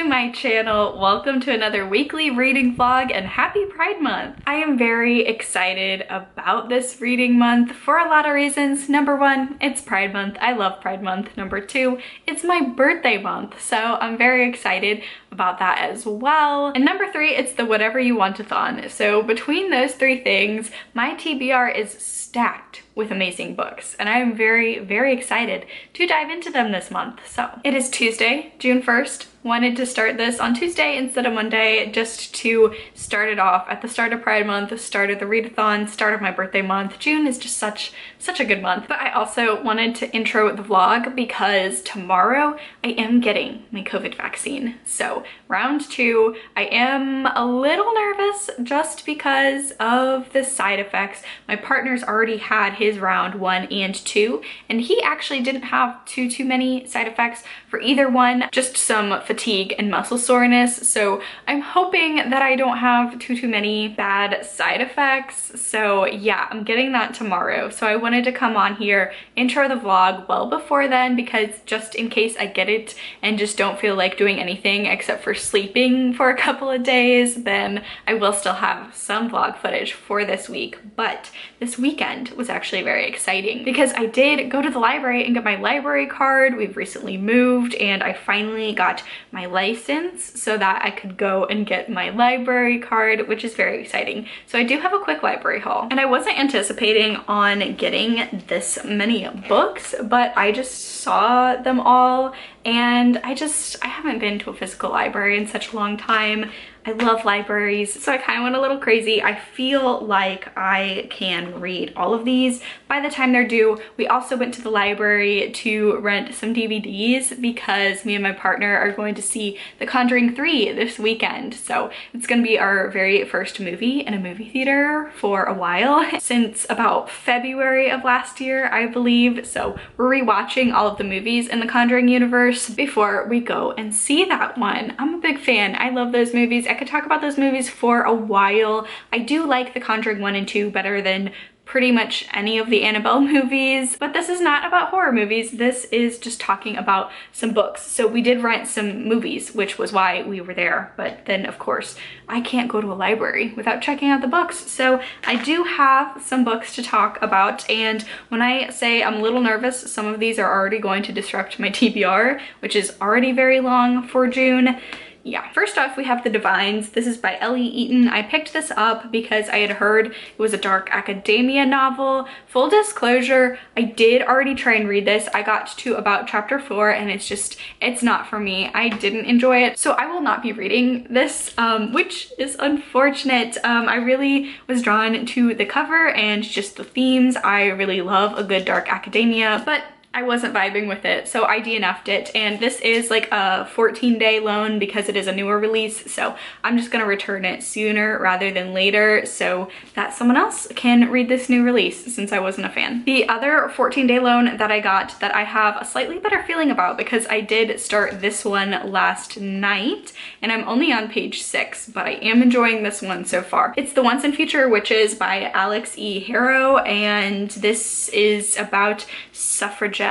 to my channel. Welcome to another weekly reading vlog and happy Pride Month. I am very excited about this reading month for a lot of reasons. Number one, it's Pride Month. I love Pride Month. Number two, it's my birthday month, so I'm very excited about that as well. And number three, it's the whatever you want-a-thon. So between those three things, my TBR is stacked with amazing books, and I am very, very excited to dive into them this month. So it is Tuesday, June 1st. Wanted to start this on Tuesday instead of Monday just to start it off at the start of Pride Month, start of the readathon, start of my birthday month. June is just such a good month. But I also wanted to intro the vlog because tomorrow I am getting my COVID vaccine. So round 2, I am a little nervous just because of the side effects. My partner's already had his round 1 and 2, and he actually didn't have too many side effects for either one, just some fatigue and muscle soreness. So I'm hoping that I don't have too many bad side effects. So yeah, I'm getting that tomorrow. So I wanted to come on here, intro the vlog well before then, because just in case I get it and just don't feel like doing anything except for sleeping for a couple of days, then I will still have some vlog footage for this week. But this weekend was actually very exciting because I did go to the library and get my library card. We've recently moved and I finally got my license so that I could go and get my library card, which is very exciting. So I do have a quick library haul, and I wasn't anticipating on getting this many books, but I just saw them all, and I haven't been to a physical library in such a long time. I love libraries, so I kind of went a little crazy. I feel like I can read all of these by the time they're due. We also went to the library to rent some DVDs because me and my partner are going to see The Conjuring 3 this weekend. So it's gonna be our very first movie in a movie theater for a while, since about February of last year, I believe. So we're rewatching all of the movies in the Conjuring universe before we go and see that one. I'm a big fan. I love those movies. I could talk about those movies for a while. I do like The Conjuring 1 and 2 better than pretty much any of the Annabelle movies, but this is not about horror movies. This is just talking about some books. So we did rent some movies, which was why we were there. But then of course, I can't go to a library without checking out the books. So I do have some books to talk about. And when I say I'm a little nervous, some of these are already going to disrupt my TBR, which is already very long for June. Yeah, first off, we have The Divines. This is by Ellie Eaton. I picked this up because I had heard it was a dark academia novel. Full disclosure, I did already try and read this. I got to about chapter 4 and it's not for me. I didn't enjoy it, so I will not be reading this, which is unfortunate. I really was drawn to the cover and just the themes. I really love a good dark academia, but I wasn't vibing with it, so I DNF'd it, and this is like a 14-day loan because it is a newer release, so I'm just gonna return it sooner rather than later so that someone else can read this new release since I wasn't a fan. The other 14-day loan that I got that I have a slightly better feeling about because I did start this one last night and I'm only on page 6, but I am enjoying this one so far. It's The Once and Future Witches by Alix E. Harrow, and this is about suffragettes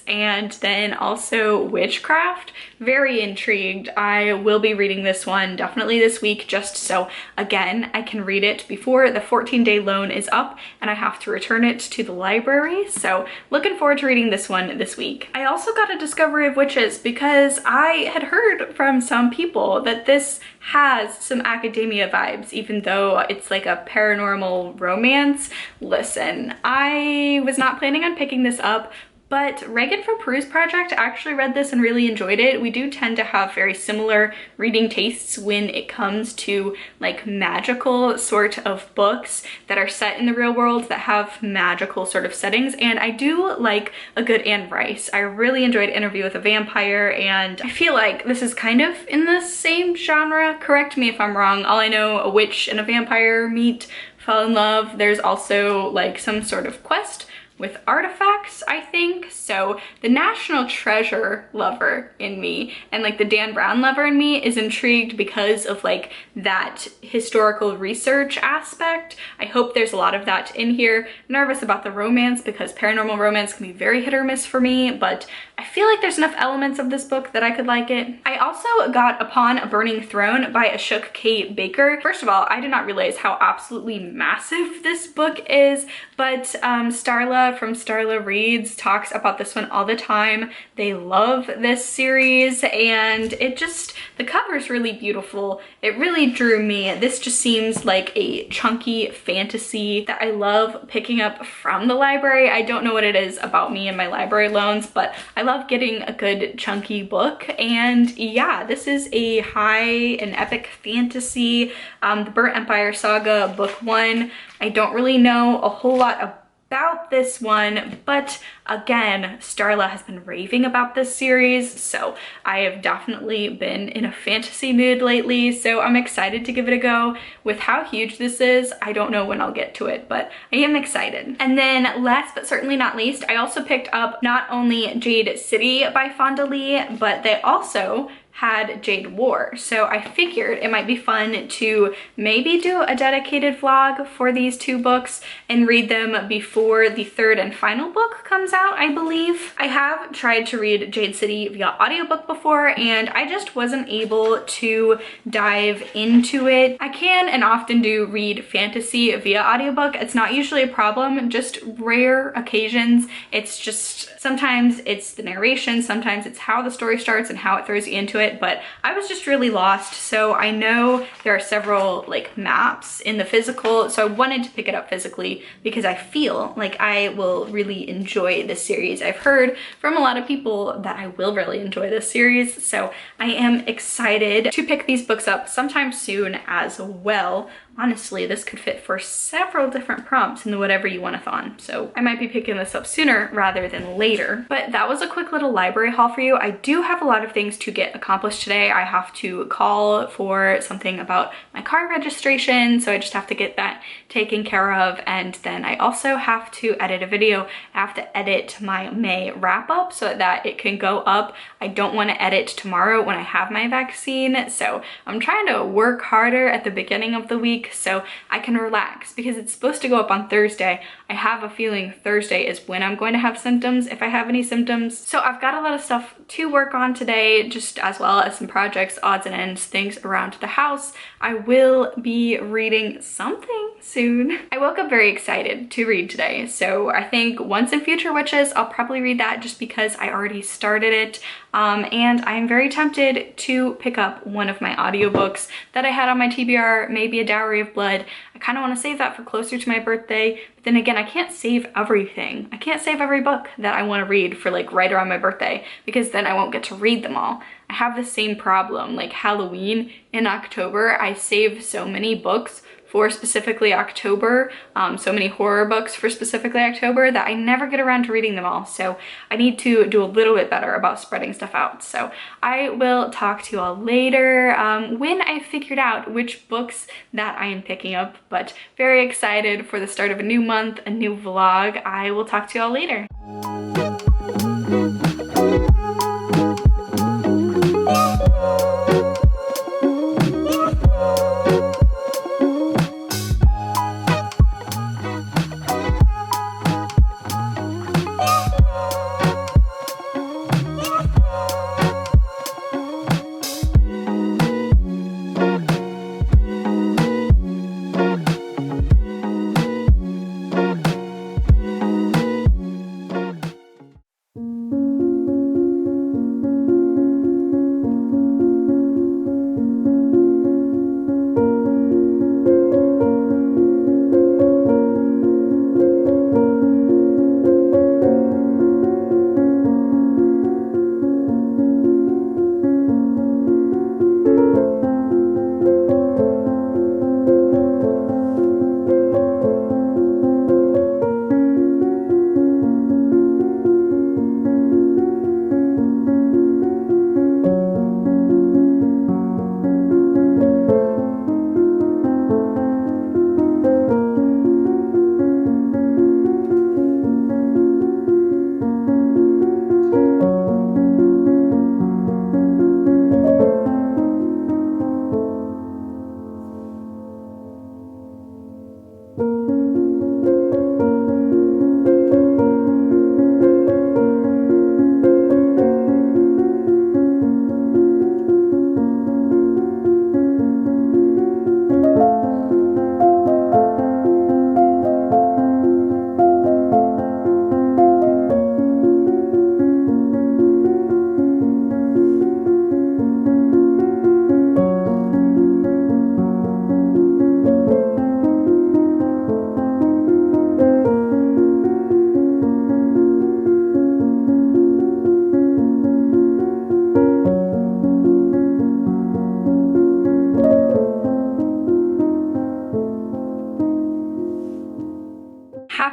and then also witchcraft. Very intrigued. I will be reading this one definitely this week, just so again I can read it before the 14-day loan is up and I have to return it to the library. So looking forward to reading this one this week. I also got a Discovery of Witches because I had heard from some people that this has some academia vibes, even though it's like a paranormal romance. Listen, I was not planning on picking this up, but Reagan from Peru's Project actually read this and really enjoyed it. We do tend to have very similar reading tastes when it comes to like magical sort of books that are set in the real world that have magical sort of settings. And I do like a good Anne Rice. I really enjoyed Interview with a Vampire, and I feel like this is kind of in the same genre. Correct me if I'm wrong. All I know, a witch and a vampire meet, fall in love. There's also like some sort of quest with artifacts, I think. So the National Treasure lover in me and like the Dan Brown lover in me is intrigued because of like that historical research aspect. I hope there's a lot of that in here. Nervous about the romance because paranormal romance can be very hit or miss for me, but I feel like there's enough elements of this book that I could like it. I also got Upon a Burning Throne by Ashok K. Baker. First of all, I did not realize how absolutely massive this book is, but Starla from Starla Reads talks about this one all the time. They love this series, and the cover's really beautiful. It really drew me. This just seems like a chunky fantasy that I love picking up from the library. I don't know what it is about me and my library loans, but I love getting a good chunky book. And yeah, this is a high and epic fantasy. The Burnt Empire Saga book 1. I don't really know a whole lot about this one, but again, Starla has been raving about this series, so I have definitely been in a fantasy mood lately, so I'm excited to give it a go. With how huge this is, I don't know when I'll get to it, but I am excited. And then last but certainly not least, I also picked up not only Jade City by Fonda Lee, but they also had Jade War. So I figured it might be fun to maybe do a dedicated vlog for these two books and read them before the third and final book comes out, I believe. I have tried to read Jade City via audiobook before, and I just wasn't able to dive into it. I can and often do read fantasy via audiobook. It's not usually a problem, just rare occasions. It's just, sometimes it's the narration, sometimes it's how the story starts and how it throws you into it. But I was just really lost, so I know there are several like maps in the physical, so I wanted to pick it up physically because I feel like I will really enjoy this series. I've heard from a lot of people that I will really enjoy this series, so I am excited to pick these books up sometime soon as well. Honestly, this could fit for several different prompts in the Whatever You Want-a-thon, so I might be picking this up sooner rather than later. But that was a quick little library haul for you. I do have a lot of things to get accomplished today. I have to call for something about my car registration, so I just have to get that taken care of, and then I also have to edit a video. I have to edit my May wrap-up so that it can go up. I don't want to edit tomorrow when I have my vaccine, so I'm trying to work harder at the beginning of the week so I can relax because it's supposed to go up on Thursday. I have a feeling Thursday is when I'm going to have symptoms, if I have any symptoms. So I've got a lot of stuff to work on today, just as well as some projects, odds and ends, things around the house. I will be reading something soon. I woke up very excited to read today, so I think Once and Future Witches, I'll probably read that just because I already started it. And I'm very tempted to pick up one of my audiobooks that I had on my TBR, maybe a Dowry of Blood. I kind of want to save that for closer to my birthday, but then again, I can't save everything. I can't save every book that I want to read for like right around my birthday because then I won't get to read them all. I have the same problem, like Halloween in October, I save so many books for specifically October, so many horror books for specifically October that I never get around to reading them all. So I need to do a little bit better about spreading stuff out. So I will talk to you all later when I figured out which books that I am picking up, but very excited for the start of a new month, a new vlog. I will talk to you all later.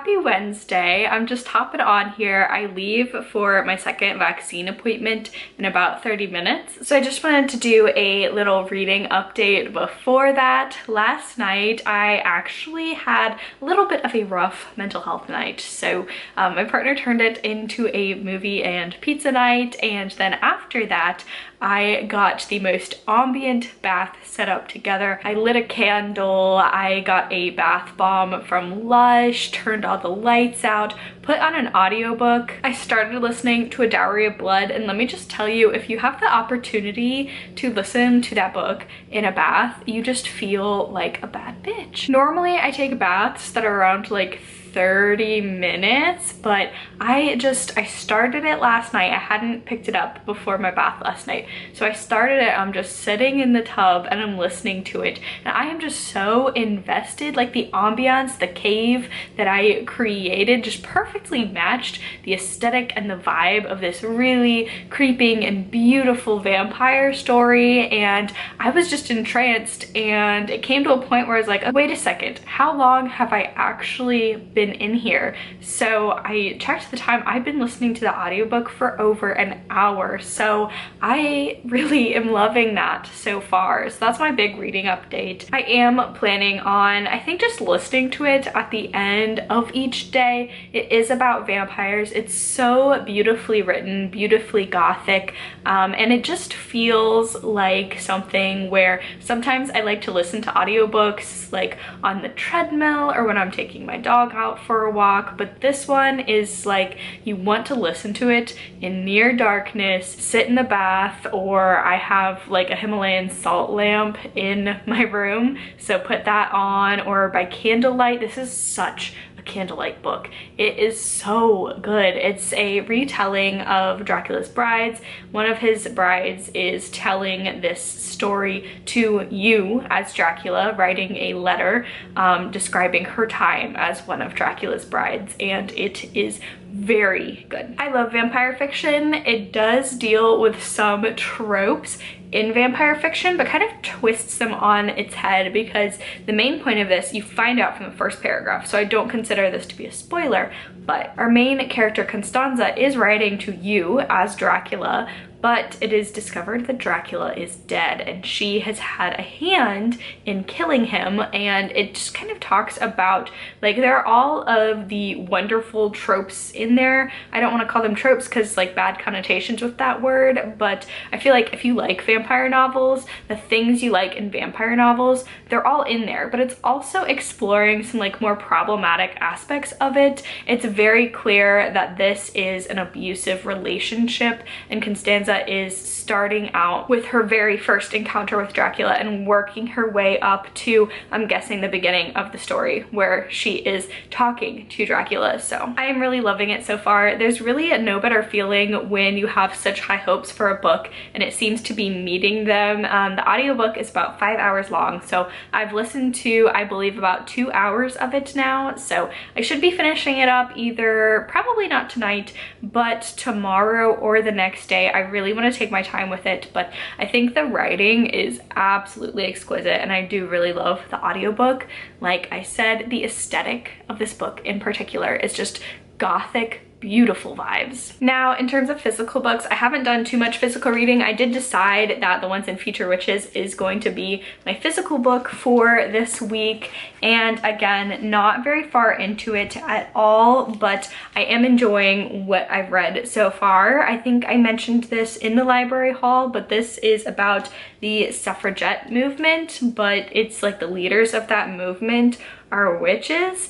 Happy Wednesday. I'm just hopping on here. I leave for my second vaccine appointment in about 30 minutes. So I just wanted to do a little reading update before that. Last night, I actually had a little bit of a rough mental health night. So my partner turned it into a movie and pizza night. And then after that, I got the most ambient bath set up together. I lit a candle, I got a bath bomb from Lush, turned all the lights out, put on an audiobook. I started listening to A Dowry of Blood, and let me just tell you, if you have the opportunity to listen to that book in a bath, you just feel like a bad bitch. Normally I take baths that are around like 30 minutes, but I started it last night. I hadn't picked it up before my bath last night. So I started it, I'm just sitting in the tub and I'm listening to it. And I am just so invested, like the ambiance, the cave that I created just perfectly matched the aesthetic and the vibe of this really creeping and beautiful vampire story. And I was just entranced, and it came to a point where I was like, wait a second, how long have I actually been in here? So I checked the time. I've been listening to the audiobook for over an hour, so I really am loving that so far. So that's my big reading update. I am planning on, I think, just listening to it at the end of each day. It is about vampires. It's so beautifully written, beautifully gothic, and it just feels like something where sometimes I like to listen to audiobooks like on the treadmill or when I'm taking my dog out for a walk, but this one is like you want to listen to it in near darkness, sit in the bath, or I have like a Himalayan salt lamp in my room, so put that on, or by candlelight. This is such a candlelight book. It is so good. It's a retelling of Dracula's brides. One of his brides is telling this story to you as Dracula, writing a letter describing her time as one of Dracula's brides, and it is very good. I love vampire fiction. It does deal with some tropes in vampire fiction, but kind of twists them on its head, because the main point of this you find out from the first paragraph, so I don't consider this to be a spoiler. But our main character Constanza is writing to you as Dracula, but it is discovered that Dracula is dead and she has had a hand in killing him. And it just kind of talks about, like, there are all of the wonderful tropes in there. I don't want to call them tropes because like bad connotations with that word, but I feel like if you like vampire novels, the things you like in vampire novels, they're all in there, but it's also exploring some like more problematic aspects of it. It's very clear that this is an abusive relationship, and Constanza is starting out with her very first encounter with Dracula and working her way up to, I'm guessing, the beginning of the story where she is talking to Dracula. So I am really loving it so far. There's really no better feeling when you have such high hopes for a book and it seems to be meeting them. The audiobook is about 5 hours long, so I've listened to, I believe, about 2 hours of it now, so I should be finishing it up either, probably not tonight, but tomorrow or the next day. I really want to take my time with it, but I think the writing is absolutely exquisite, and I do really love the audiobook. Like I said, the aesthetic of this book in particular is just gothic, beautiful vibes. Now, in terms of physical books, I haven't done too much physical reading. I did decide that The Once and Future Witches is going to be my physical book for this week, and again, not very far into it at all, but I am enjoying what I've read so far. I think I mentioned this in the library haul, but this is about the suffragette movement, but it's like the leaders of that movement are witches.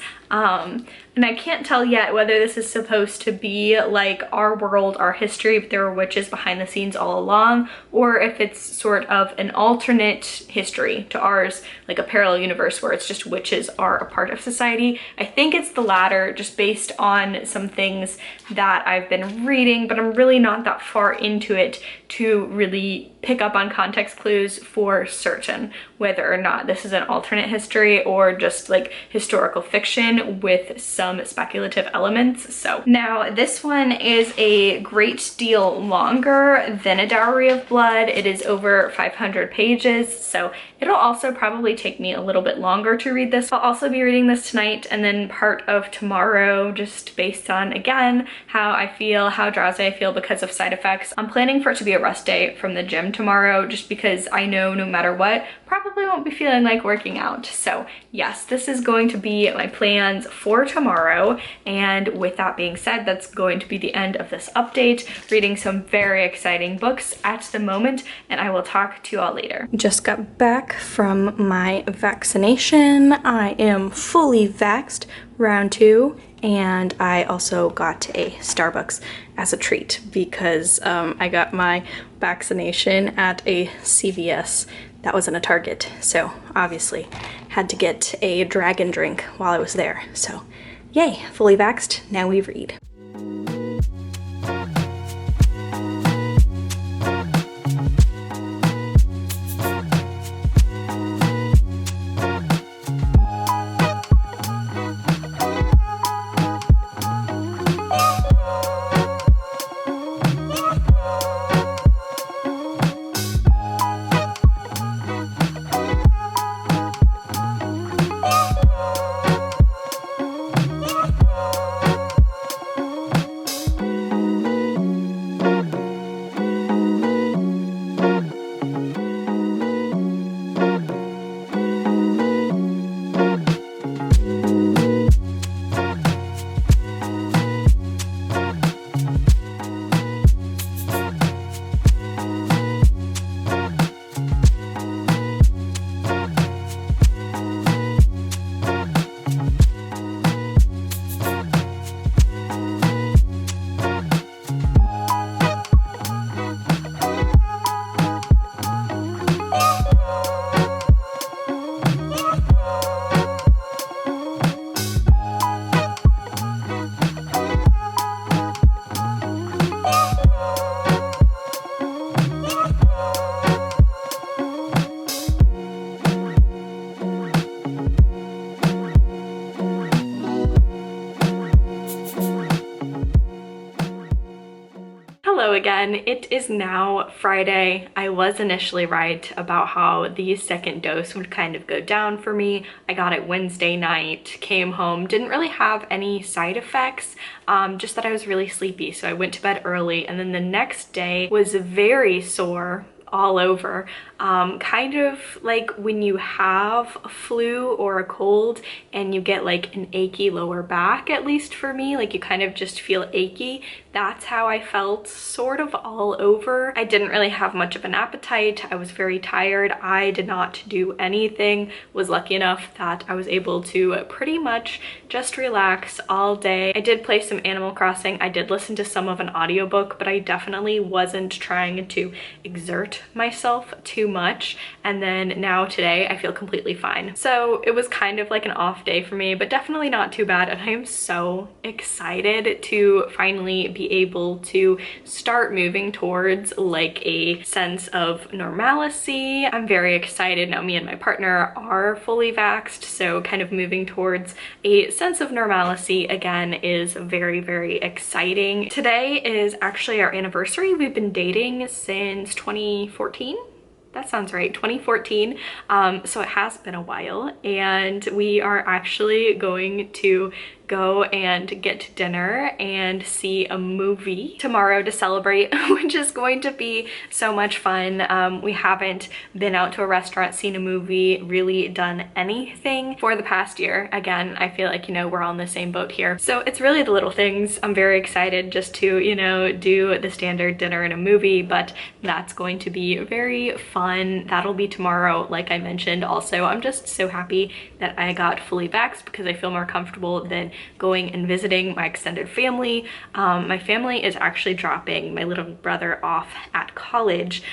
And I can't tell yet whether this is supposed to be like our world, our history, if there were witches behind the scenes all along, or if it's sort of an alternate history to ours, like a parallel universe where it's just witches are a part of society. I think it's the latter, just based on some things that I've been reading, but I'm really not that far into it to really pick up on context clues for certain, whether or not this is an alternate history or just like historical fiction with some speculative elements. So now this one is a great deal longer than A Dowry of Blood. It is over 500 pages, so it'll also probably take me a little bit longer to read this. I'll also be reading this tonight and then part of tomorrow, just based on, again, how I feel, how drowsy I feel because of side effects. I'm planning for it to be a rest day from the gym tomorrow, just because I know no matter what, probably won't be feeling like working out. So yes, this is going to be my plans for tomorrow. And with that being said, that's going to be the end of this update. Reading some very exciting books at the moment, and I will talk to you all later. Just got back from my vaccination. I am fully vaxxed, round 2. And I also got a Starbucks as a treat because I got my vaccination at a CVS that wasn't a Target. So obviously had to get a dragon drink while I was there. So yay, fully vaxxed, now we read. Hello again. It is now Friday. I was initially right about how the second dose would kind of go down for me. I got it Wednesday night, came home, didn't really have any side effects, just that I was really sleepy. So I went to bed early, and then the next day was very sore all over. Kind of like when you have a flu or a cold and you get like an achy lower back, at least for me, like you kind of just feel achy. That's how I felt sort of all over. I didn't really have much of an appetite. I was very tired. I did not do anything. Was lucky enough that I was able to pretty much just relax all day. I did play some Animal Crossing. I did listen to some of an audiobook, but I definitely wasn't trying to exert myself too much. And then now today I feel completely fine. So it was kind of like an off day for me, but definitely not too bad. And I am so excited to finally be able to start moving towards like a sense of normalcy. I'm very excited. Now me and my partner are fully vaxxed, so kind of moving towards a sense of normalcy again is very, very exciting. Today is actually our anniversary. We've been dating since 2014. That sounds right, 2014. So it has been a while, and we are actually going to go and get dinner and see a movie tomorrow to celebrate, which is going to be so much fun. We haven't been out to a restaurant, seen a movie, really done anything for the past year. Again, I feel like, you know, we're all in the same boat here. So it's really the little things. I'm very excited just to, you know, do the standard dinner and a movie, but that's going to be very fun. That'll be tomorrow, like I mentioned. Also, I'm just so happy that I got fully vaxxed because I feel more comfortable than going and visiting my extended family. My family is actually dropping my little brother off at college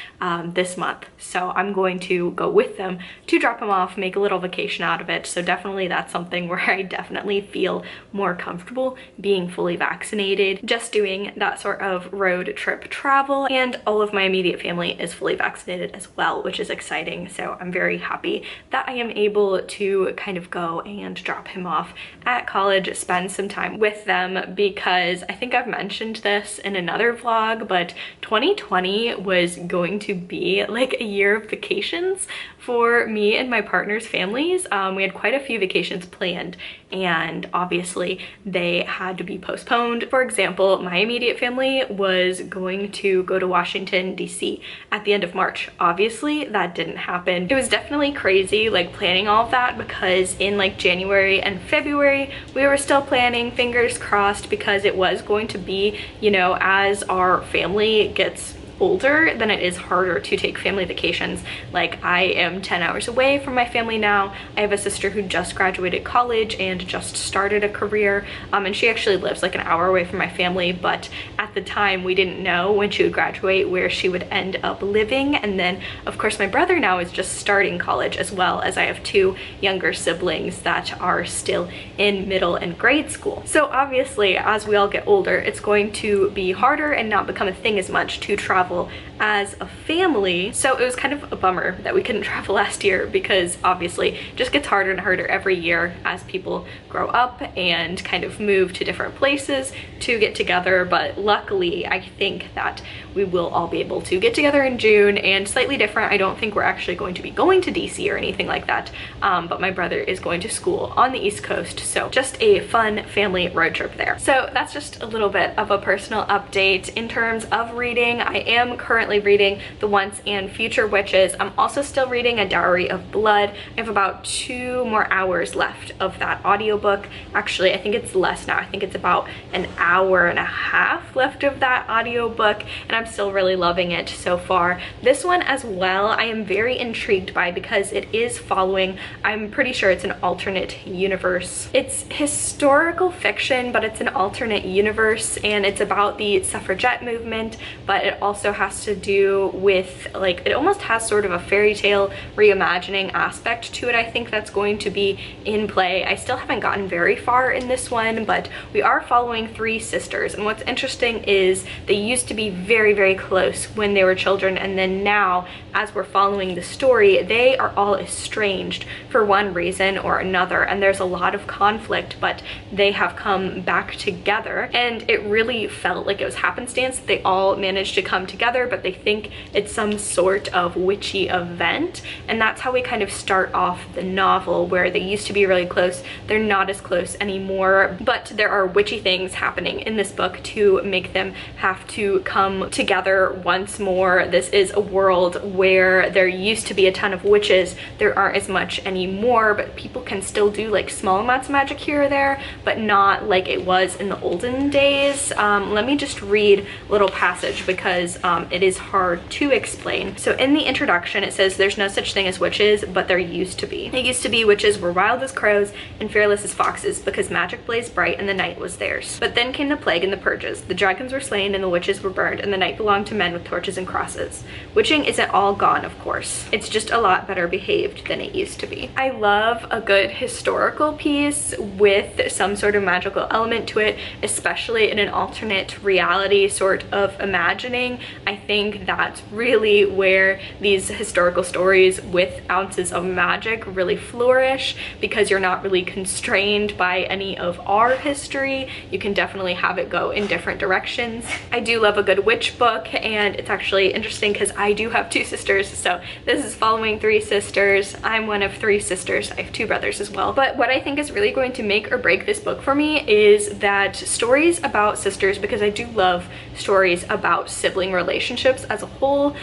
this month, so I'm going to go with them to drop him off, make a little vacation out of it. So definitely that's something where I definitely feel more comfortable being fully vaccinated, just doing that sort of road trip travel. And all of my immediate family is fully vaccinated as well, which is exciting. So I'm very happy that I am able to kind of go and drop him off at college, spend some time with them, because I think I've mentioned this in another vlog, but 2020 was going to be like a year of vacations for me and my partner's families. We had quite a few vacations planned, and obviously they had to be postponed. For example, my immediate family was going to go to Washington, DC at the end of March. Obviously that didn't happen. It was definitely crazy like planning all of that, because in like January and February we were still planning, fingers crossed, because it was going to be, you know, as our family gets older, then it is harder to take family vacations. Like, I am 10 hours away from my family now. I have a sister who just graduated college and just started a career, and she actually lives like an hour away from my family, but at the time we didn't know when she would graduate where she would end up living. And then of course my brother now is just starting college, as well as I have two younger siblings that are still in middle and grade school. So obviously as we all get older, it's going to be harder and not become a thing as much to travel as a family. So it was kind of a bummer that we couldn't travel last year, because obviously it just gets harder and harder every year as people grow up and kind of move to different places to get together. But luckily I think that we will all be able to get together in June. And slightly different, I don't think we're actually going to be going to DC or anything like that, but my brother is going to school on the East Coast, so just a fun family road trip there. So that's just a little bit of a personal update. In terms of reading, I am currently reading The Once and Future Witches. I'm also still reading A Dowry of Blood. I have about 2 more hours left of that audiobook. Actually, I think it's less now. I think it's about an hour and a half left of that audiobook, and I'm still really loving it so far. This one as well, I am very intrigued by, because it is following, I'm pretty sure it's an alternate universe. It's historical fiction, but it's an alternate universe, and it's about the suffragette movement, but it also has to do with, like, it almost has sort of a fairy tale reimagining aspect to it. I think that's going to be in play. I still haven't gotten very far in this one, but we are following 3 sisters, and what's interesting is they used to be very, very close when they were children, and then now as we're following the story, they are all estranged for one reason or another, and there's a lot of conflict, but they have come back together, and it really felt like it was happenstance that they all managed to come together, but they think it's some sort of witchy event. And that's how we kind of start off the novel, where they used to be really close. They're not as close anymore, but there are witchy things happening in this book to make them have to come together once more. This is a world where there used to be a ton of witches. There aren't as much anymore, but people can still do like small amounts of magic here or there, but not like it was in the olden days. Let me just read a little passage, because it is hard to explain. So in the introduction it says, "There's no such thing as witches, but there used to be. It used to be witches were wild as crows and fearless as foxes, because magic blazed bright and the night was theirs. But then came the plague and the purges. The dragons were slain and the witches were burned, and the night belonged to men with torches and crosses. Witching isn't all gone, of course. It's just a lot better behaved than it used to be." I love a good historical piece with some sort of magical element to it, especially in an alternate reality sort of imagining. I think that's really where these historical stories with ounces of magic really flourish, because you're not really constrained by any of our history. You can definitely have it go in different directions. I do love a good witch book, and it's actually interesting because I do have 2 sisters, so this is following 3 sisters. I'm one of 3 sisters. I have 2 brothers as well. But what I think is really going to make or break this book for me is that stories about sisters, because I do love stories about sibling relationships as a whole.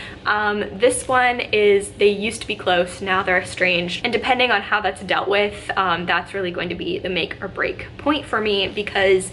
This one is they used to be close, now they're estranged, and depending on how that's dealt with, that's really going to be the make or break point for me, because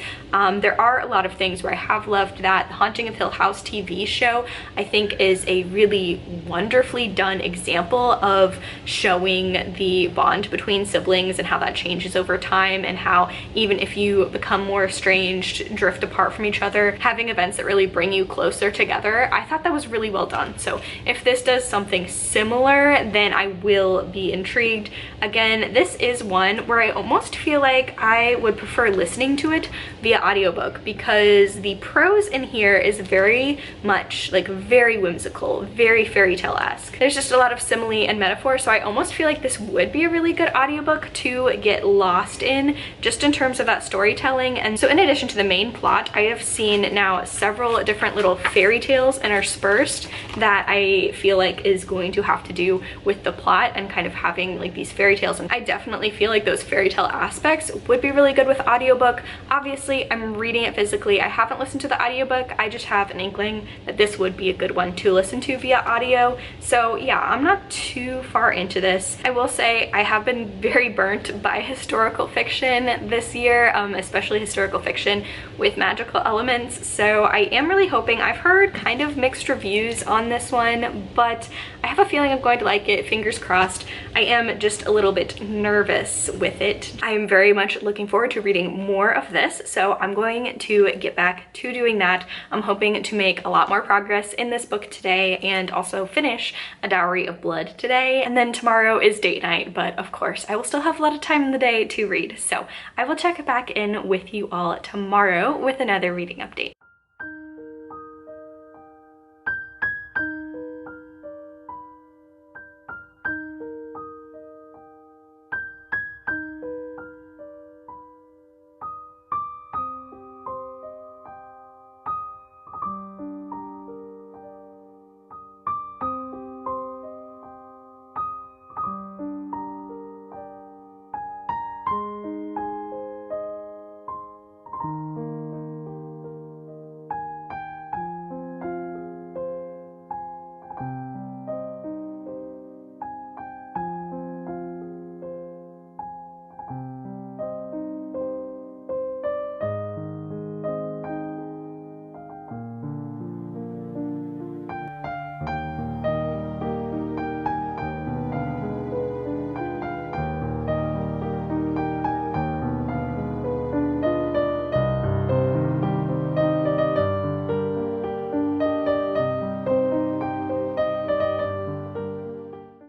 there are a lot of things where I have loved that. The Haunting of Hill House TV show, I think, is a really wonderfully done example of showing the bond between siblings and how that changes over time, and how even if you become more estranged, drift apart from each other, having events that really bring you closer together. I thought that was really well done. So if this does something similar, then I will be intrigued. Again, this is one where I almost feel like I would prefer listening to it via audiobook, because the prose in here is very much like very whimsical, very fairy tale-esque. There's just a lot of simile and metaphor, so I almost feel like this would be a really good audiobook to get lost in, just in terms of that storytelling. And so in addition to the main plot, I have seen now several different little fairy tales interspersed that I feel like is going to have to do with the plot and kind of having like these fairy tales. And I definitely feel like those fairy tale aspects would be really good with audiobook. Obviously, I'm reading it physically. I haven't listened to the audiobook. I just have an inkling that this would be a good one to listen to via audio. So yeah, I'm not too far into this. I will say I have been very burnt by historical fiction this year, especially historical fiction with magical elements. So I am really hoping, I've heard kind of mixed reviews on this one, but I have a feeling I'm going to like it, fingers crossed. I am just a little bit nervous with it. I am very much looking forward to reading more of this, so I'm going to get back to doing that. I'm hoping to make a lot more progress in this book today, and also finish A Dowry of Blood today. And then tomorrow is date night, but of course I will still have a lot of time in the day to read. So I will check back in with you all tomorrow with another reading update.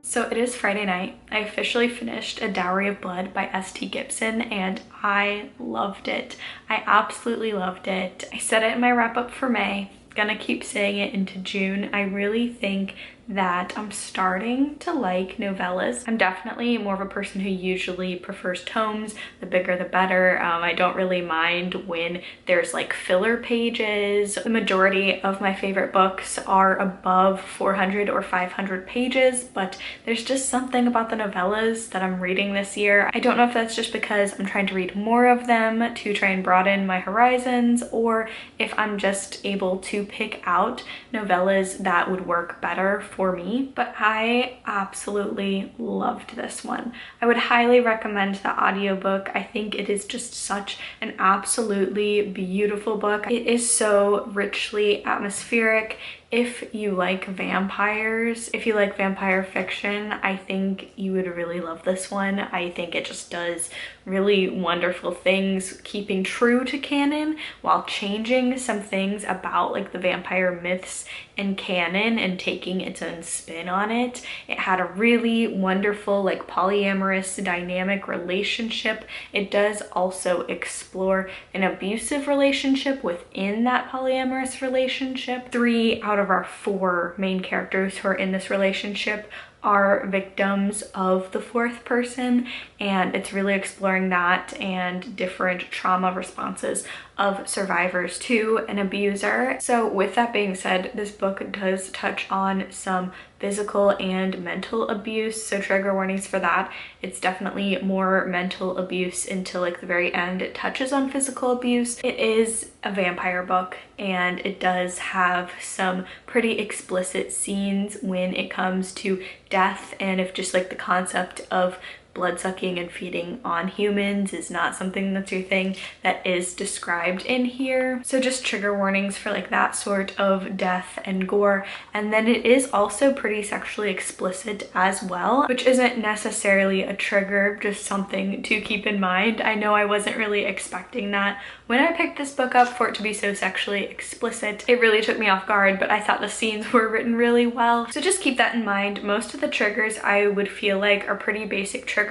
So it is Friday night. I officially finished A Dowry of Blood by S.T. Gibson, and I loved it. I absolutely loved it. I said it in my wrap up for May. Gonna keep saying it into June. I really think that I'm starting to like novellas. I'm definitely more of a person who usually prefers tomes. The bigger the better. I don't really mind when there's like filler pages. The majority of my favorite books are above 400 or 500 pages, but there's just something about the novellas that I'm reading this year. I don't know if that's just because I'm trying to read more of them to try and broaden my horizons, or if I'm just able to pick out novellas that would work better for me, but I absolutely loved this one. I would highly recommend the audiobook. I think it is just such an absolutely beautiful book. It is so richly atmospheric. If you like vampires, if you like vampire fiction, I think you would really love this one. I think it just does really wonderful things, keeping true to canon while changing some things about like the vampire myths and canon and taking its own spin on it. It had a really wonderful like polyamorous dynamic relationship. It does also explore an abusive relationship within that polyamorous relationship. 3 out of our 4 main characters who are in this relationship are victims of the 4th person, and it's really exploring that and different trauma responses of survivors to an abuser. So with that being said, this book does touch on some physical and mental abuse, so trigger warnings for that. It's definitely more mental abuse until like the very end. It touches on physical abuse. It is a vampire book and it does have some pretty explicit scenes when it comes to death, and if just like the concept of blood sucking and feeding on humans is not something that's your thing, that is described in here. So just trigger warnings for like that sort of death and gore. And then it is also pretty sexually explicit as well, which isn't necessarily a trigger, just something to keep in mind. I know I wasn't really expecting that when I picked this book up for it to be so sexually explicit. It really took me off guard, but I thought the scenes were written really well. So just keep that in mind. Most of the triggers I would feel like are pretty basic triggers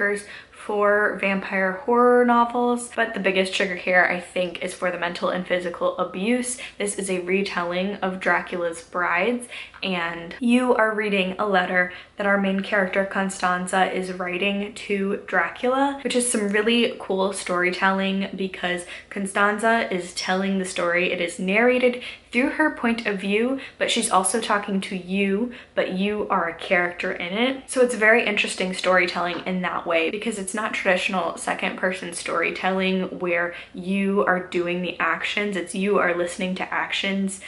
for vampire horror novels, but the biggest trigger here I think is for the mental and physical abuse. This is a retelling of Dracula's Brides, and you are reading a letter that our main character Constanza is writing to Dracula, which is some really cool storytelling because Constanza is telling the story. It is narrated through her point of view, but she's also talking to you, but you are a character in it. So it's very interesting storytelling in that way because it's not traditional second person storytelling where you are doing the actions. It's you are listening to actions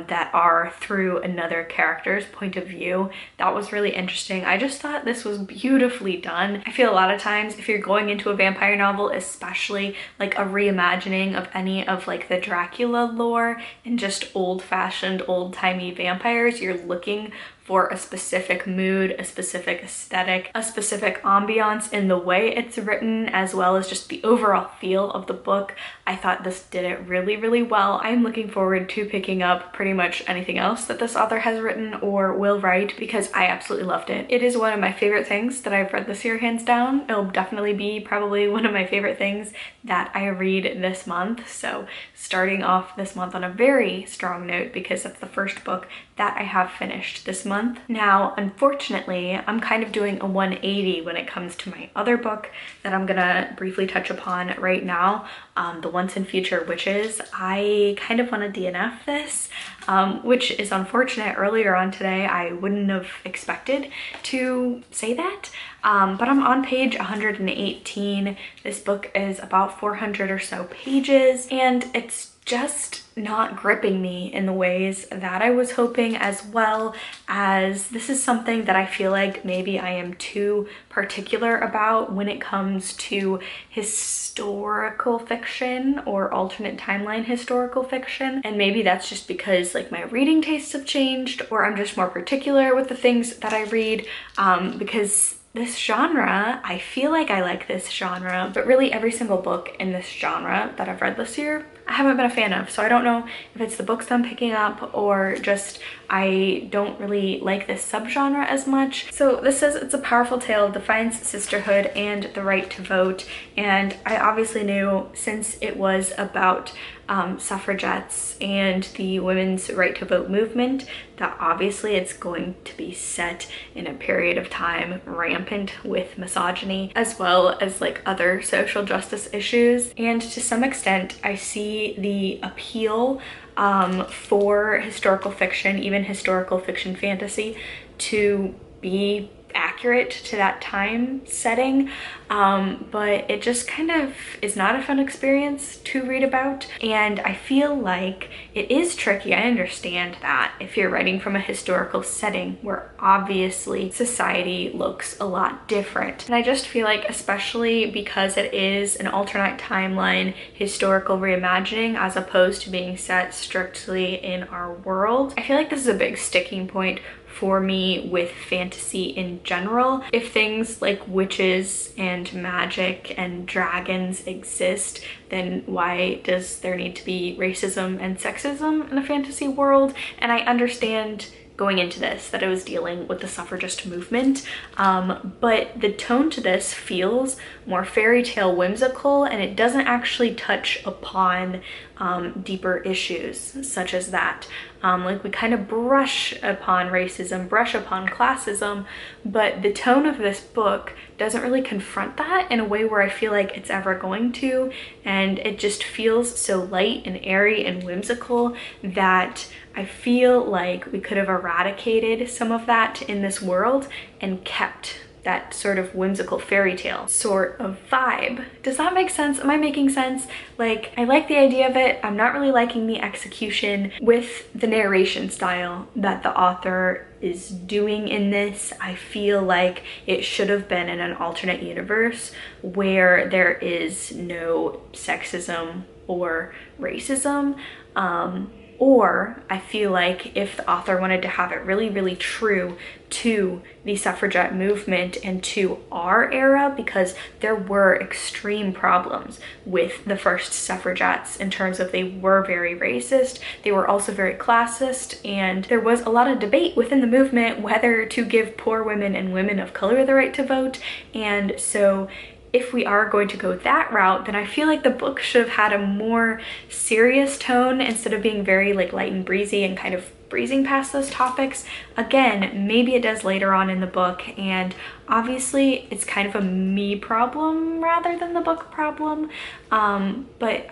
that are through another character's point of view. That was really interesting. I just thought this was beautifully done. I feel a lot of times if you're going into a vampire novel, especially like a reimagining of any of like the Dracula lore and just old-fashioned, old-timey vampires, you're looking for a specific mood, a specific aesthetic, a specific ambiance in the way it's written, as well as just the overall feel of the book. I thought this did it really, really well. I'm looking forward to picking up pretty much anything else that this author has written or will write because I absolutely loved it. It is one of my favorite things that I've read this year, hands down. It'll definitely be probably one of my favorite things that I read this month. So starting off this month on a very strong note because that's the first book that I have finished this month. Now, unfortunately, I'm kind of doing a 180 when it comes to my other book that I'm gonna briefly touch upon right now, the Once and Future Witches. I kind of want to DNF this, which is unfortunate. Earlier on today, I wouldn't have expected to say that, but I'm on page 118. This book is about 400 or so pages, and it's just not gripping me in the ways that I was hoping, as well as this is something that I feel like maybe I am too particular about when it comes to historical fiction or alternate timeline historical fiction. And maybe that's just because like my reading tastes have changed, or I'm just more particular with the things that I read, because this genre, I feel like I like this genre, but really every single book in this genre that I've read this year, I haven't been a fan of. So I don't know if it's the books I'm picking up or just I don't really like this subgenre as much. So this says it's a powerful tale of defiance, sisterhood, and the right to vote. And I obviously knew, since it was about suffragettes and the women's right to vote movement, that obviously it's going to be set in a period of time rampant with misogyny as well as like other social justice issues. And to some extent I see the appeal for historical fiction, even historical fiction fantasy, to be accurate to that time setting, but it just kind of is not a fun experience to read about. And I feel like it is tricky. I understand that if you're writing from a historical setting where obviously society looks a lot different, and I just feel like, especially because it is an alternate timeline historical reimagining as opposed to being set strictly in our world, I feel like this is a big sticking point for me with fantasy in general. If things like witches and magic and dragons exist, then why does there need to be racism and sexism in a fantasy world? And I understand going into this that I was dealing with the suffragist movement, but the tone to this feels more fairy tale whimsical, and it doesn't actually touch upon deeper issues such as that. Like we kind of brush upon racism, brush upon classism, but the tone of this book doesn't really confront that in a way where I feel like it's ever going to, and it just feels so light and airy and whimsical that I feel like we could have eradicated some of that in this world and kept that sort of whimsical fairy tale sort of vibe. Does that make sense? Am I making sense? Like, I like the idea of it. I'm not really liking the execution with the narration style that the author is doing in this. I feel like it should have been in an alternate universe where there is no sexism or racism. Or I feel like if the author wanted to have it really, really true to the suffragette movement and to our era, because there were extreme problems with the first suffragettes in terms of they were very racist, they were also very classist, and there was a lot of debate within the movement whether to give poor women and women of color the right to vote. And so if we are going to go that route, then I feel like the book should have had a more serious tone instead of being very like light and breezy and kind of breezing past those topics. Again, maybe it does later on in the book, and obviously it's kind of a me problem rather than the book problem, but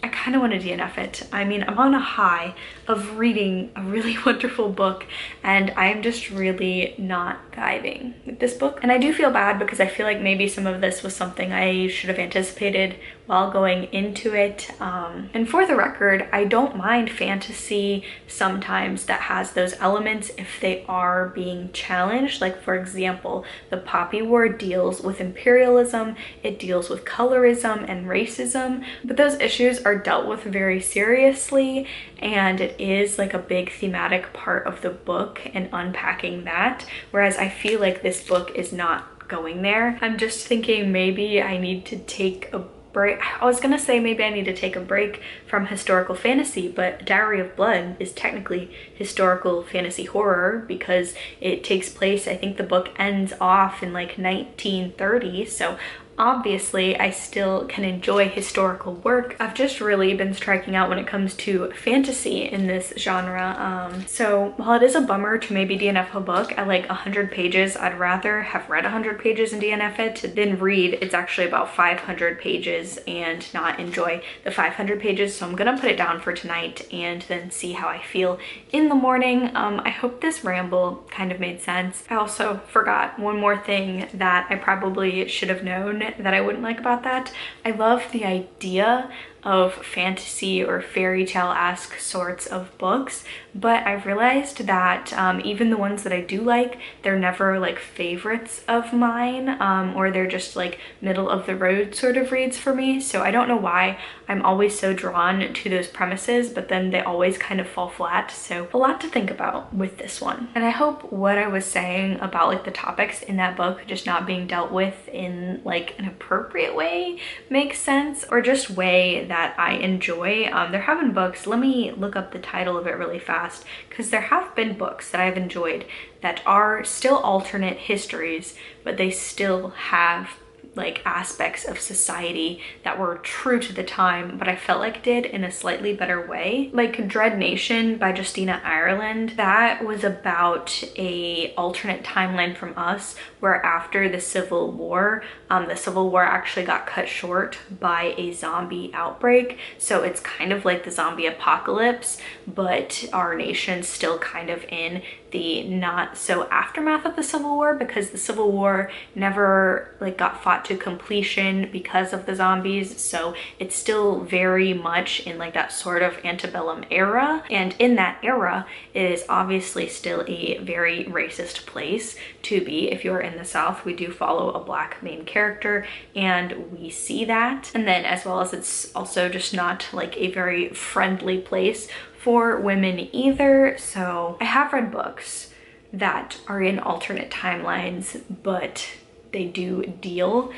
I kind of want to DNF it. I mean, I'm on a high of reading a really wonderful book, and I'm just really not vibing with this book. And I do feel bad because I feel like maybe some of this was something I should have anticipated while going into it. And for the record, I don't mind fantasy sometimes that has those elements if they are being challenged. Like, for example, the Poppy War deals with imperialism, it deals with colorism and racism, but those issues are dealt with very seriously, and it is like a big thematic part of the book and unpacking that, whereas I feel like this book is not going there. I'm just thinking maybe I need to take a break. I was gonna say maybe I need to take a break from historical fantasy, but Dowry of Blood is technically historical fantasy horror because it takes place, I think the book ends off in like 1930, so obviously I still can enjoy historical work. I've just really been striking out when it comes to fantasy in this genre. So while it is a bummer to maybe DNF a book at like 100 pages, I'd rather have read 100 pages and DNF it than read it's actually about 500 pages and not enjoy the 500 pages. So I'm gonna put it down for tonight and then see how I feel in the morning. I hope this ramble kind of made sense. I also forgot one more thing that I probably should have known that I wouldn't like about that. I love the idea of fantasy or fairy tale-esque sorts of books, but I've realized that even the ones that I do like, they're never like favorites of mine, or they're just like middle of the road sort of reads for me. So I don't know why I'm always so drawn to those premises, but then they always kind of fall flat. So a lot to think about with this one. And I hope what I was saying about like the topics in that book just not being dealt with in like an appropriate way makes sense, or just way that I enjoy. There have been books, let me look up the title of it really fast, because there have been books that I've enjoyed that are still alternate histories, but they still have like aspects of society that were true to the time, but I felt like did in a slightly better way. Like Dread Nation by Justina Ireland, that was about a alternate timeline from us where after the Civil War actually got cut short by a zombie outbreak. So it's kind of like the zombie apocalypse, but our nation's still kind of in the not so aftermath of the Civil War, because the Civil War never like got fought to completion because of the zombies. So it's still very much in like that sort of antebellum era. And in that era, it is obviously still a very racist place to be. If you're in the South, we do follow a Black main character and we see that. And then as well as it's also just not like a very friendly place for women either. So I have read books that are in alternate timelines, but they do deal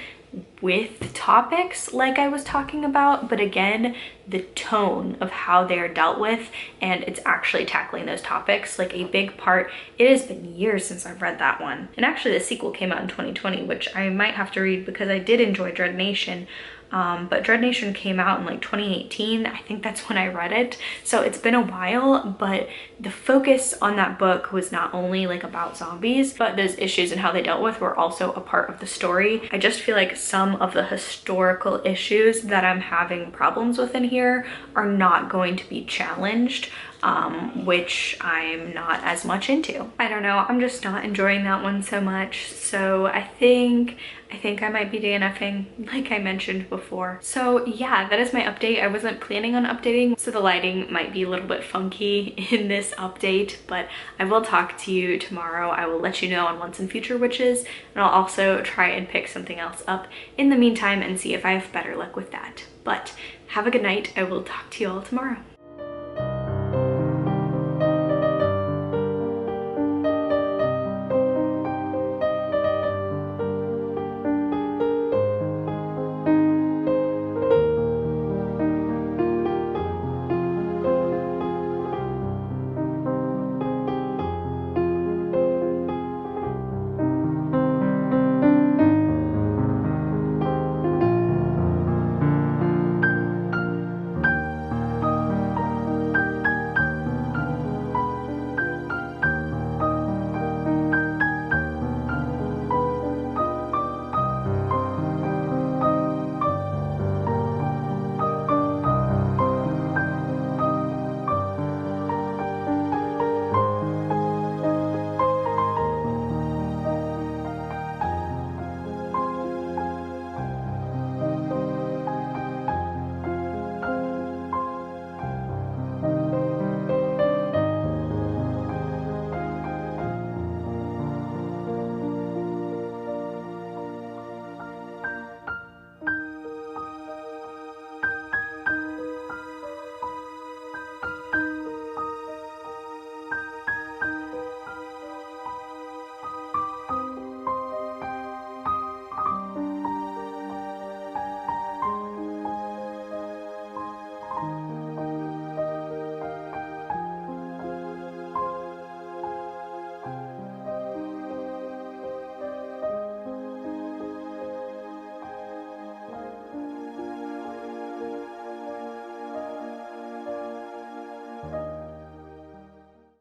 with topics like I was talking about, but again, the tone of how they are dealt with and it's actually tackling those topics, like a big part. It has been years since I've read that one. And actually the sequel came out in 2020, which I might have to read because I did enjoy Dread Nation. But Dread Nation came out in like 2018. I think that's when I read it. So it's been a while, but the focus on that book was not only like about zombies, but those issues and how they dealt with were also a part of the story. I just feel like some of the historical issues that I'm having problems with in here are not going to be challenged, which I'm not as much into. I don't know, I'm just not enjoying that one so much. So I think I might be DNFing, like I mentioned before. So yeah, that is my update. I wasn't planning on updating, so the lighting might be a little bit funky in this update, but I will talk to you tomorrow. I will let you know on Once and Future Witches, and I'll also try and pick something else up in the meantime and see if I have better luck with that. But have a good night. I will talk to you all tomorrow.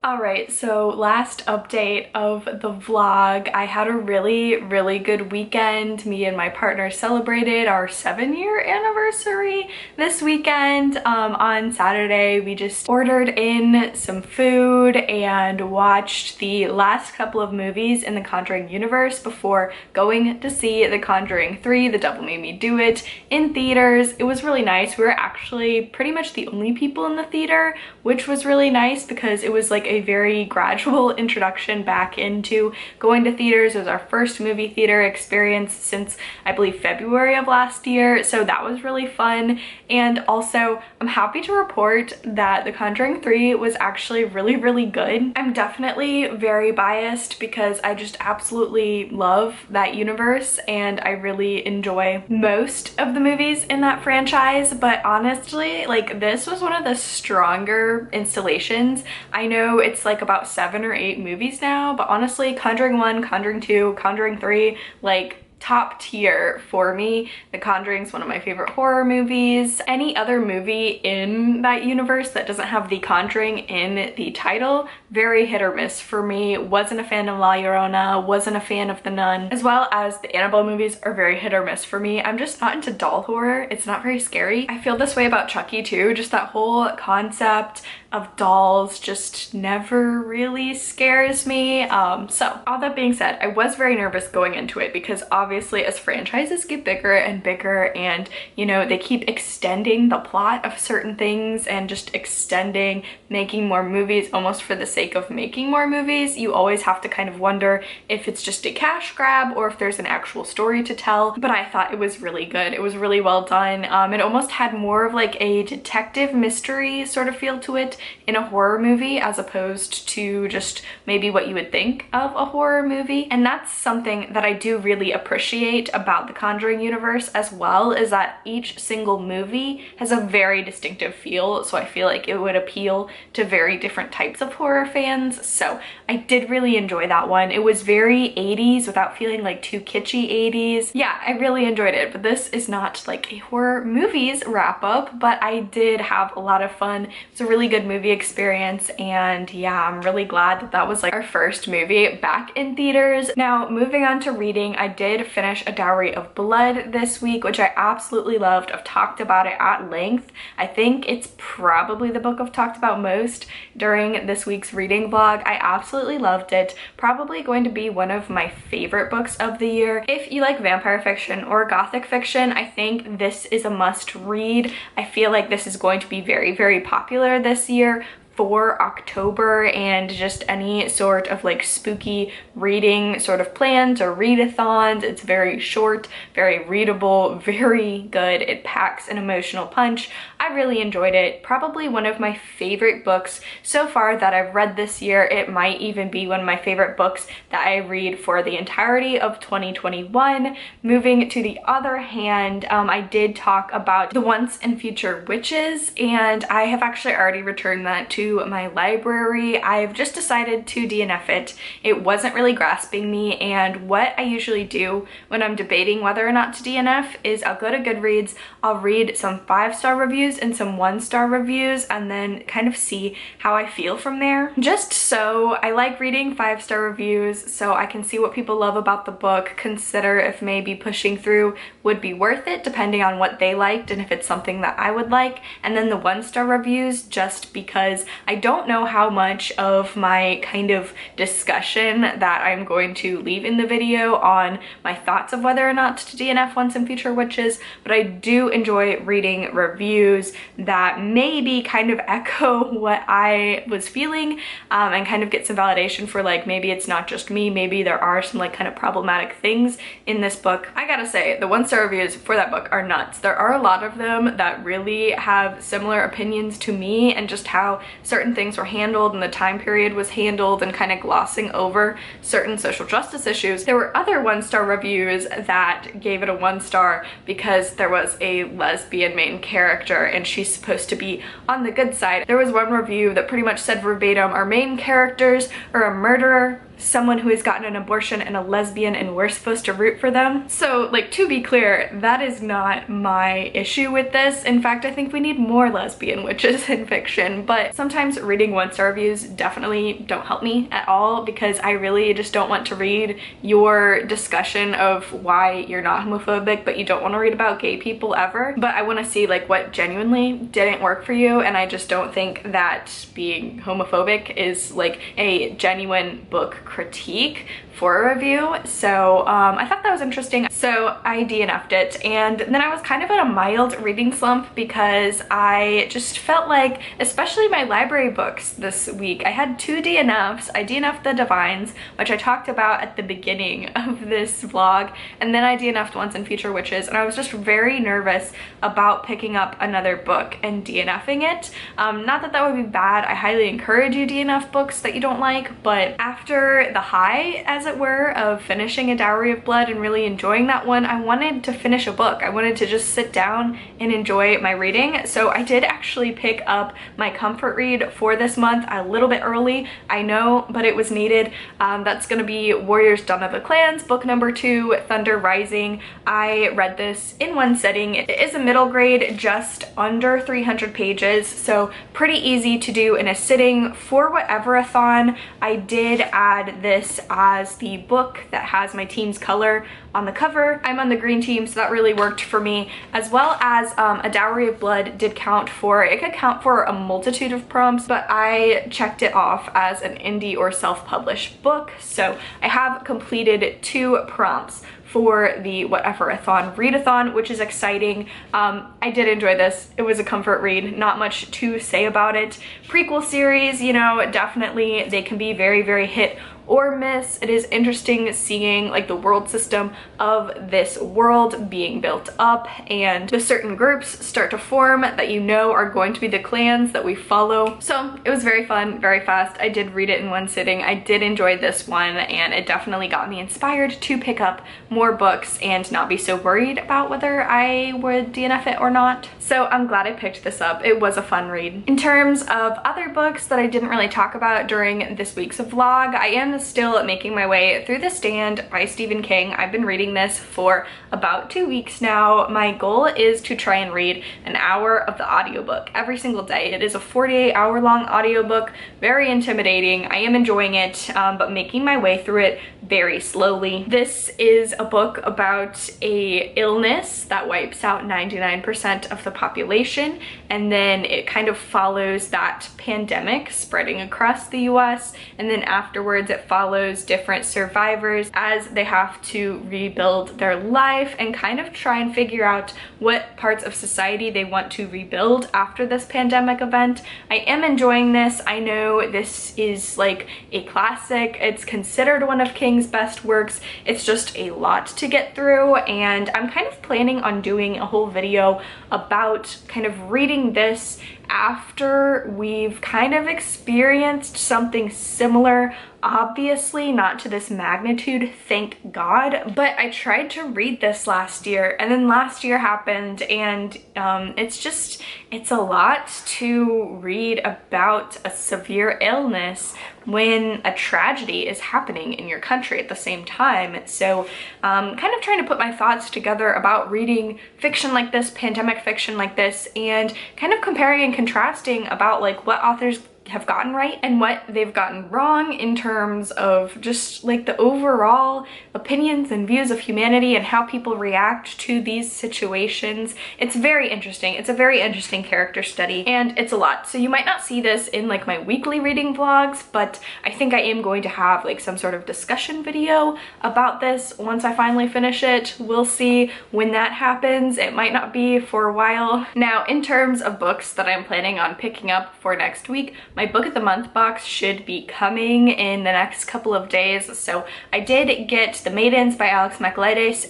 Alright, so last update of the vlog. I had a really good weekend. Me and my partner celebrated our 7-year anniversary this weekend. On Saturday, we just ordered in some food and watched the last couple of movies in the Conjuring universe before going to see The Conjuring 3, The Devil Made Me Do It, in theaters. It was really nice. We were actually pretty much the only people in the theater, which was really nice because it was like a very gradual introduction back into going to theaters. It was our first movie theater experience since I believe February of last year, so that was really fun. And also I'm happy to report that The Conjuring 3 was actually really good. I'm definitely very biased because I just absolutely love that universe and I really enjoy most of the movies in that franchise, but honestly, like, this was one of the stronger installations. I know it's like about 7 or 8 movies now, but honestly, Conjuring 1, Conjuring 2, Conjuring 3, like, top tier for me. The Conjuring's one of my favorite horror movies. Any other movie in that universe that doesn't have The Conjuring in the title, very hit or miss for me. Wasn't a fan of La Llorona, wasn't a fan of The Nun, as well as the Annabelle movies are very hit or miss for me. I'm just not into doll horror. It's not very scary. I feel this way about Chucky too. Just that whole concept of dolls just never really scares me. So all that being said, I was very nervous going into it because obviously as franchises get bigger and bigger and, you know, they keep extending the plot of certain things and just extending, making more movies almost for the sake of making more movies, you always have to kind of wonder if it's just a cash grab or if there's an actual story to tell. But I thought it was really good. It was really well done. It almost had more of like a detective mystery sort of feel to it in a horror movie as opposed to just maybe what you would think of a horror movie. And that's something that I do really appreciate appreciate about the Conjuring universe as well is that each single movie has a very distinctive feel, so I feel like it would appeal to very different types of horror fans. So I did really enjoy that one. It was very 80s without feeling like too kitschy 80s. Yeah, I really enjoyed it, but this is not like a horror movies wrap up, but I did have a lot of fun. It's a really good movie experience, and yeah, I'm really glad that that was like our first movie back in theaters. Now, moving on to reading, I did finish A Dowry of Blood this week, which I absolutely loved. I've talked about it at length. I think it's probably the book I've talked about most during this week's reading vlog. I absolutely loved it. Probably going to be one of my favorite books of the year. If you like vampire fiction or gothic fiction, I think this is a must read. I feel like this is going to be very, very popular this year for October and just any sort of like spooky reading sort of plans or readathons. It's very short, very readable, very good. It packs an emotional punch. I really enjoyed it. Probably one of my favorite books so far that I've read this year. It might even be one of my favorite books that I read for the entirety of 2021. Moving to the other hand, I did talk about The Once and Future Witches, and I have actually already returned that to my library. I've just decided to DNF it. It wasn't really grasping me, and what I usually do when I'm debating whether or not to DNF is I'll go to Goodreads, I'll read some 5-star reviews and some 1-star reviews, and then kind of see how I feel from there. Just so I like reading 5-star reviews so I can see what people love about the book, consider if maybe pushing through would be worth it depending on what they liked and if it's something that I would like. And then the 1-star reviews just because I don't know how much of my kind of discussion that I'm going to leave in the video on my thoughts of whether or not to DNF Once and Future Witches, but I do enjoy reading reviews that maybe kind of echo what I was feeling and kind of get some validation for like maybe it's not just me, maybe there are some like kind of problematic things in this book. I gotta say, the 1-star reviews for that book are nuts. There are a lot of them that really have similar opinions to me and just how certain things were handled and the time period was handled and kind of glossing over certain social justice issues. There were other 1-star reviews that gave it a 1-star because there was a lesbian main character and she's supposed to be on the good side. There was one review that pretty much said verbatim, our main characters are a murderer, someone who has gotten an abortion, and a lesbian, and we're supposed to root for them. So like, to be clear, that is not my issue with this. In fact, I think we need more lesbian witches in fiction, but sometimes reading 1-star reviews definitely don't help me at all because I really just don't want to read your discussion of why you're not homophobic but you don't want to read about gay people ever. But I want to see like what genuinely didn't work for you, and I just don't think that being homophobic is like a genuine book critique for a review. So I thought that was interesting. So I DNF'd it, and then I was kind of in a mild reading slump because I just felt like, especially my library books this week, I had 2 DNFs. I DNF'd The Divines, which I talked about at the beginning of this vlog, and then I DNF'd Once and Future Witches, and I was just very nervous about picking up another book and DNFing it. Not that that would be bad. I highly encourage you DNF books that you don't like, but after the high, as it were, of finishing A Dowry of Blood and really enjoying that one, I wanted to finish a book. I wanted to just sit down and enjoy my reading. So I did actually pick up my comfort read for this month a little bit early, I know, but it was needed. That's gonna be Warriors Dawn of the Clans, book number 2, Thunder Rising. I read this in one sitting. It is a middle grade, just under 300 pages, so pretty easy to do in a sitting. For whatever-a-thon, I did add this as the book that has my team's color on the cover. I'm on the green team, so that really worked for me, as well as A Dowry of Blood did count for, it could count for a multitude of prompts, but I checked it off as an indie or self-published book, so I have completed 2 prompts for the whatever-a-thon readathon, which is exciting. I did enjoy this. It was a comfort read, not much to say about it. Prequel series, you know, definitely they can be very, very hit or miss. It is interesting seeing like the world system of this world being built up, and the certain groups start to form that you know are going to be the clans that we follow. So it was very fun, very fast. I did read it in one sitting. I did enjoy this one, and it definitely got me inspired to pick up more books and not be so worried about whether I would DNF it or not. So I'm glad I picked this up. It was a fun read. In terms of other books that I didn't really talk about during this week's vlog, I am still making my way through The Stand by Stephen King. I've been reading this for about 2 weeks now. My goal is to try and read an hour of the audiobook every single day. It is a 48-hour long audiobook, very intimidating. I am enjoying it, but making my way through it very slowly. This is a book about a illness that wipes out 99% of the population, and then it kind of follows that pandemic spreading across the US, and then afterwards it follows different survivors as they have to rebuild their life and kind of try and figure out what parts of society they want to rebuild after this pandemic event. I am enjoying this. I know this is like a classic. It's considered one of King's best works. It's just a lot to get through, and I'm kind of planning on doing a whole video about kind of reading this after we've kind of experienced something similar. Obviously not to this magnitude, thank God, but I tried to read this last year, and then last year happened, and it's a lot to read about a severe illness when a tragedy is happening in your country at the same time. So kind of trying to put my thoughts together about reading fiction like this, pandemic fiction like this, and kind of comparing and contrasting about like what authors have gotten right and what they've gotten wrong in terms of just like the overall opinions and views of humanity and how people react to these situations. It's very interesting. It's a very interesting character study, and it's a lot. So you might not see this in like my weekly reading vlogs, but I think I am going to have like some sort of discussion video about this once I finally finish it. We'll see when that happens. It might not be for a while. Now, in terms of books that I'm planning on picking up for next week, my book of the month box should be coming in the next couple of days. So I did get The Maidens by Alix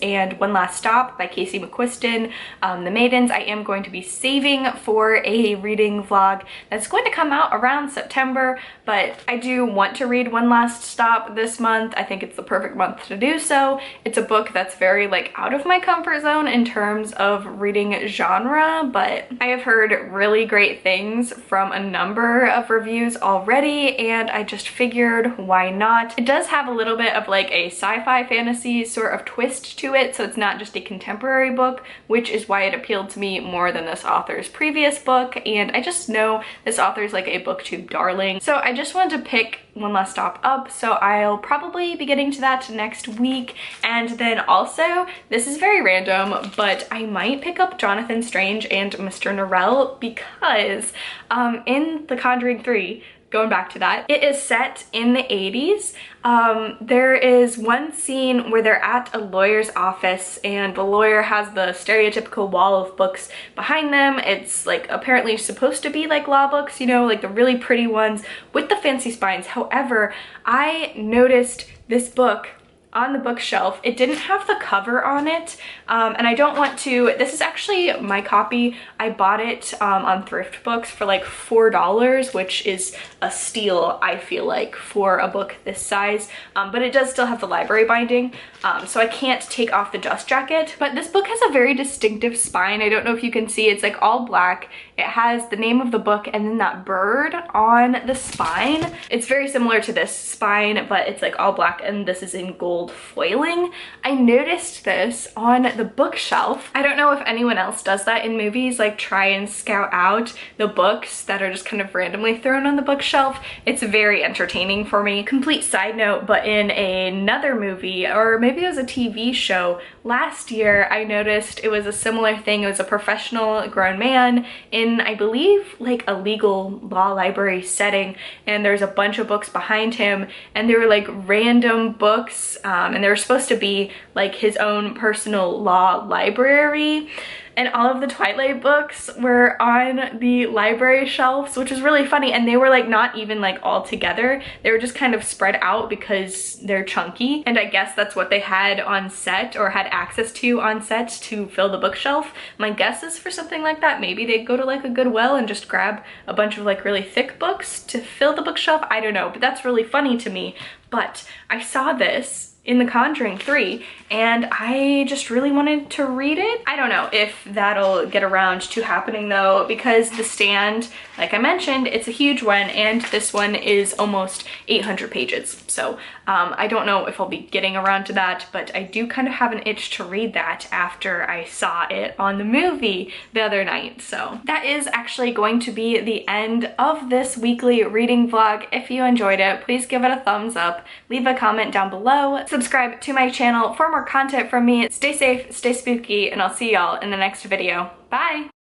and One Last Stop by Casey McQuiston. The Maidens I am going to be saving for a reading vlog that's going to come out around September, but I do want to read One Last Stop this month. I think it's the perfect month to do so. It's a book that's very like out of my comfort zone in terms of reading genre, but I have heard really great things from a number of reviews already, and I just figured why not. It does have a little bit of like a sci-fi fantasy sort of twist to it, so it's not just a contemporary book, which is why it appealed to me more than this author's previous book, and I just know this author's like a booktube darling. So I just wanted to pick One Last Stop up, so I'll probably be getting to that next week. And then also, this is very random, but I might pick up Jonathan Strange and Mr. Norrell because in The Conjuring 3, going back to that, it is set in the 80s. There is one scene where they're at a lawyer's office, and the lawyer has the stereotypical wall of books behind them. It's like apparently supposed to be like law books, you know, like the really pretty ones with the fancy spines. However, I noticed this book on the bookshelf. It didn't have the cover on it, and I don't want to. This is actually my copy. I bought it on Thrift Books for like $4, which is a steal, I feel like, for a book this size, but it does still have the library binding, so I can't take off the dust jacket. But this book has a very distinctive spine. I don't know if you can see, it's like all black. It has the name of the book and then that bird on the spine. It's very similar to this spine, but it's like all black, and this is in gold foiling. I noticed this on the bookshelf. I don't know if anyone else does that in movies, like try and scout out the books that are just kind of randomly thrown on the bookshelf. It's very entertaining for me. Complete side note, but in another movie, or maybe it was a TV show, last year I noticed it was a similar thing. It was a professional grown man in, I believe, like a legal law library setting, and there's a bunch of books behind him, and they were like random books, and they were supposed to be like his own personal law library. and all of the Twilight books were on the library shelves, which is really funny, and they were like not even like all together. They were just kind of spread out because they're chunky, and I guess that's what they had on set or had access to on set to fill the bookshelf. My guess is for something like that, maybe they'd go to like a Goodwill and just grab a bunch of like really thick books to fill the bookshelf. I don't know, but that's really funny to me. But I saw this in The Conjuring 3 and I just really wanted to read it. I don't know if that'll get around to happening though, because The Stand, like I mentioned, it's a huge one, and this one is almost 800 pages. So I don't know if I'll be getting around to that, but I do kind of have an itch to read that after I saw it on the movie the other night. So that is actually going to be the end of this weekly reading vlog. If you enjoyed it, please give it a thumbs up, leave a comment down below, subscribe to my channel for more content from me. Stay safe, stay spooky, and I'll see y'all in the next video. Bye!